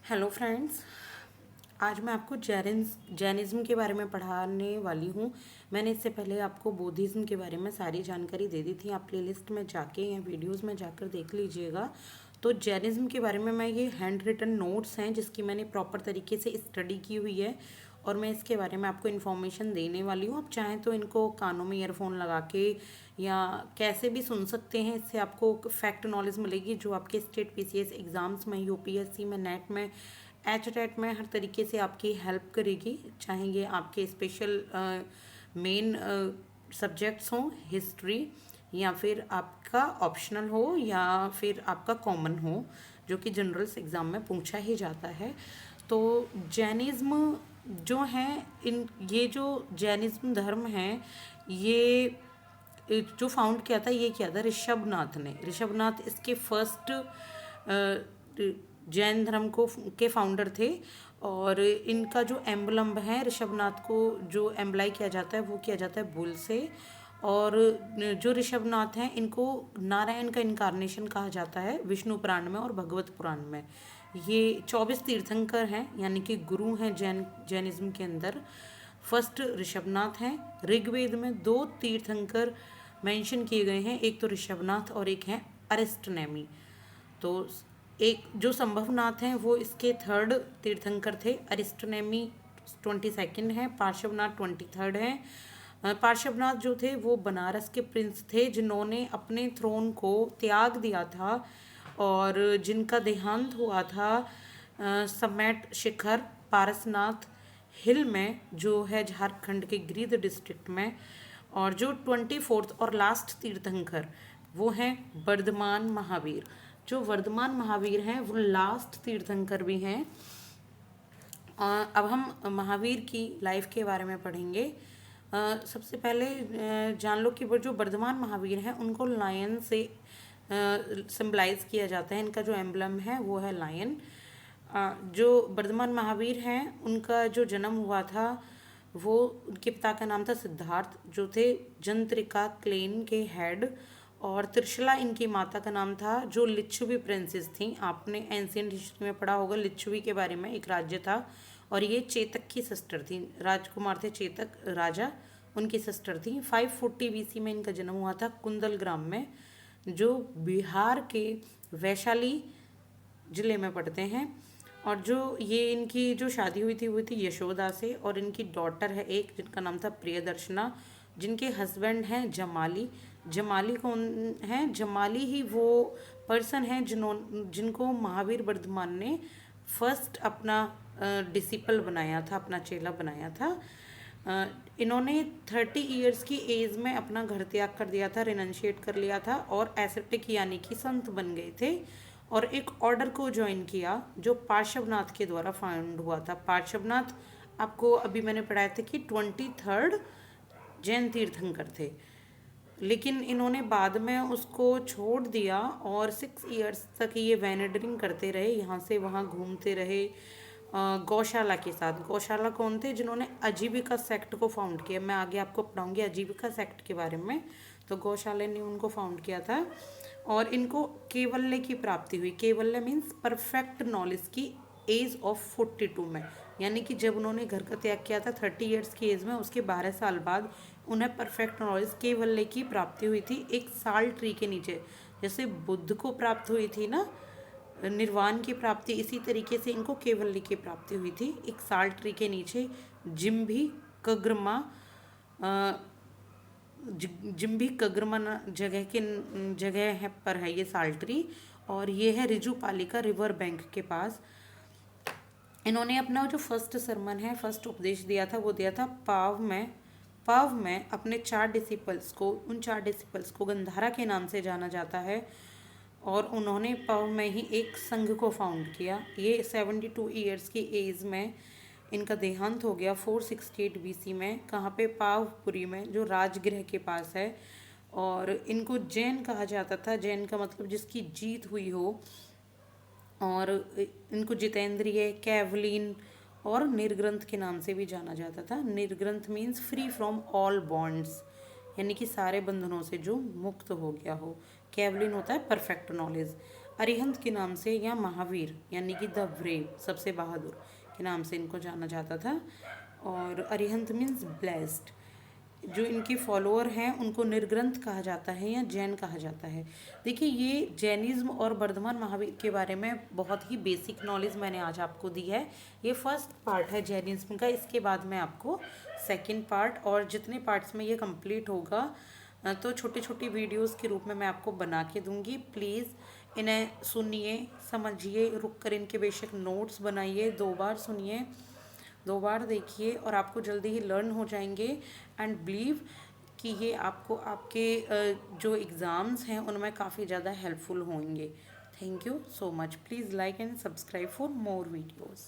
Hello friends. आज मैं आपको जैनिज़्म के बारे में पढ़ाने वाली हूँ। मैंने इससे पहले आपको बुद्धिज़्म के बारे में सारी जानकारी दे दी थी। आप प्लेलिस्ट में जाके या वीडियोस में जाकर देख लीजिएगा। तो जैनिज़्म के बारे में ये हैंड रिटन नोट्स हैं जिसकी मैंने प्रॉपर तरीके से स्टडी की हुई है और मैं इसके बारे में आपको इन्फॉर्मेशन देने वाली हूँ। आप चाहें तो इनको कानों में ईयरफोन लगा के या कैसे भी सुन सकते हैं। इससे आपको फैक्ट नॉलेज मिलेगी जो आपके स्टेट पीसीएस एग्ज़ाम्स में, यूपीएससी में, नेट में, एचटेट में हर तरीके से आपकी हेल्प करेगी। चाहे ये आपके स्पेशल मेन सब्जेक्ट्स हों, हिस्ट्री, या फिर आपका ऑप्शनल हो, या फिर आपका कॉमन हो जो कि जनरल्स एग्ज़ाम में पूछा ही जाता है। तो जैनिज़्म जो है, ये जो जैनिज़्म धर्म है, ये जो फाउंड किया था, ये किया था ऋषभनाथ ने। ऋषभनाथ इसके फर्स्ट जैन धर्म को के फाउंडर थे। और इनका जो एम्बलम है, ऋषभनाथ को जो एम्बलाई किया जाता है वो किया जाता है बुल से। और जो ऋषभनाथ हैं इनको नारायण का इनकारनेशन कहा जाता है विष्णु पुराण में और भगवत पुराण में। ये 24 तीर्थंकर हैं, यानी कि गुरु हैं जैनिज्म के अंदर। फर्स्ट ऋषभनाथ हैं। ऋग्वेद में दो तीर्थंकर मेंशन किए गए हैं, एक तो ऋषभनाथ और एक है अरिस्टनेमी। तो एक जो संभवनाथ हैं वो इसके थर्ड तीर्थंकर थे। अरिस्टनेमी 22nd है, पार्श्वनाथ 23rd है। पार्श्वनाथ जो थे वो बनारस के प्रिंस थे जिन्होंने अपने थ्रोन को त्याग दिया था और जिनका देहांत हुआ था समेट शिखर पारसनाथ हिल में, जो है झारखंड के गिरिध डिस्ट्रिक्ट में। और जो 24th और लास्ट तीर्थंकर वो हैं वर्धमान महावीर। जो वर्धमान महावीर हैं वो लास्ट तीर्थंकर भी हैं। अब हम महावीर की लाइफ के बारे में पढ़ेंगे। सबसे पहले जान लो कि वो जो वर्धमान महावीर हैं उनको लायन से सिंबलाइज किया जाता है। इनका जो एम्बलम है वो है लायन। जो वर्धमान महावीर हैं उनका जो जन्म हुआ था वो, उनके पिता का नाम था सिद्धार्थ, जो थे जंत्रिका क्लेन के हेड। और त्रिशला इनकी माता का नाम था, जो लिच्छवी प्रिंसेस थी। आपने एंशियंट हिस्ट्री में पढ़ा होगा लिच्छवी के बारे में, एक राज्य था। और ये चेतक की सिस्टर थी, राजकुमार थे चेतक राजा, उनकी सिस्टर थी। 540 बीसी में इनका जन्म हुआ था कुंदल ग्राम में, जो बिहार के वैशाली जिले में पड़ते हैं। और जो ये इनकी जो शादी हुई थी वो थी यशोदा से। और इनकी डॉटर है एक जिनका नाम था प्रियदर्शना, जिनके हस्बैंड हैं जमाली। जमाली कौन है? जमाली ही वो पर्सन है जिनको महावीर वर्धमान ने फर्स्ट अपना डिसिपल बनाया था, अपना चेला बनाया था। इन्होंने 30 ईयर्स की एज में अपना घर त्याग कर दिया था, रिनंशिएट कर लिया था और एसेप्टिक यानी कि संत बन गए थे। और एक ऑर्डर को ज्वाइन किया जो पार्श्वनाथ के द्वारा फाउंड हुआ था। पार्श्वनाथ आपको अभी मैंने पढ़ाया था कि 23rd जैन तीर्थंकर थे, लेकिन इन्होंने बाद में उसको छोड़ दिया और 6 ईयर्स तक ये वैनेडरिंग करते रहे, यहाँ से वहाँ घूमते रहे गौशाला के साथ। गौशाला कौन थे? जिन्होंने अजीविका सेक्ट को फाउंड किया। मैं आगे आपको पढ़ाऊंगी अजीविका सेक्ट के बारे में। तो गौशाला ने उनको फाउंड किया था और इनको केवल्य की प्राप्ति हुई। केवल्य मीन्स परफेक्ट नॉलेज की एज ऑफ 42 में, यानी कि जब उन्होंने घर का त्याग किया था 30 ईयर्स की एज में, उसके 12 साल बाद उन्हें परफेक्ट नॉलेज केवल्य की प्राप्ति हुई थी एक साल ट्री के नीचे। जैसे बुद्ध को प्राप्त हुई थी ना निर्वाण की प्राप्ति, इसी तरीके से इनको केवल्य की प्राप्ति हुई थी एक साल ट्री के नीचे। जिम्भी कग्रमा जिम्भी कग्रमा जगह है पर है ये साल ट्री। और ये है रिजुपालिका रिवर बैंक के पास। इन्होंने अपना जो फर्स्ट सरमन है, फर्स्ट उपदेश दिया था वो दिया था पाव में अपने 4 डिसिपल्स को, उन 4 डिसिपल्स को गंधारा के नाम से जाना जाता है। और उन्होंने पाव में ही एक संघ को फाउंड किया। ये 72 ईयर्स की एज में इनका देहांत हो गया 468 बीसी में। कहाँ पे? पावपुरी में, जो राजगृह के पास है। और इनको जैन कहा जाता था। जैन का मतलब जिसकी जीत हुई हो। और इनको जितेंद्रिय, कैवलिन और निर्ग्रंथ के नाम से भी जाना जाता था। Nirgrantha means free from all bonds, यानी कि सारे बंधनों से जो मुक्त हो गया हो। कैवलिन होता है परफेक्ट नॉलेज। अरिहंत के नाम से या महावीर यानी कि द ब्रेव, सबसे बहादुर के नाम से इनको जाना जाता था। और अरिहंत मीन्स ब्लेस्ड। जो इनके फॉलोअर हैं उनको निर्ग्रंथ कहा जाता है या जैन कहा जाता है। देखिए, ये जैनिज्म और वर्धमान महावीर के बारे में बहुत ही बेसिक नॉलेज मैंने आज आपको दी है। ये फर्स्ट पार्ट है जैनिज्म का। इसके बाद मैं आपको सेकंड पार्ट, और जितने पार्ट्स में ये कंप्लीट होगा तो छोटी छोटी वीडियोस के रूप में मैं आपको बना के दूंगी। प्लीज़ इन्हें सुनिए, समझिए, रुक कर इनके बेशक नोट्स बनाइए, 2 बार सुनिए, 2 बार देखिए, और आपको जल्दी ही लर्न हो जाएंगे। एंड बिलीव कि ये आपको आपके जो एग्ज़ाम्स हैं उनमें काफ़ी ज़्यादा हेल्पफुल होंगे। Thank you so much. Please like and subscribe for more videos.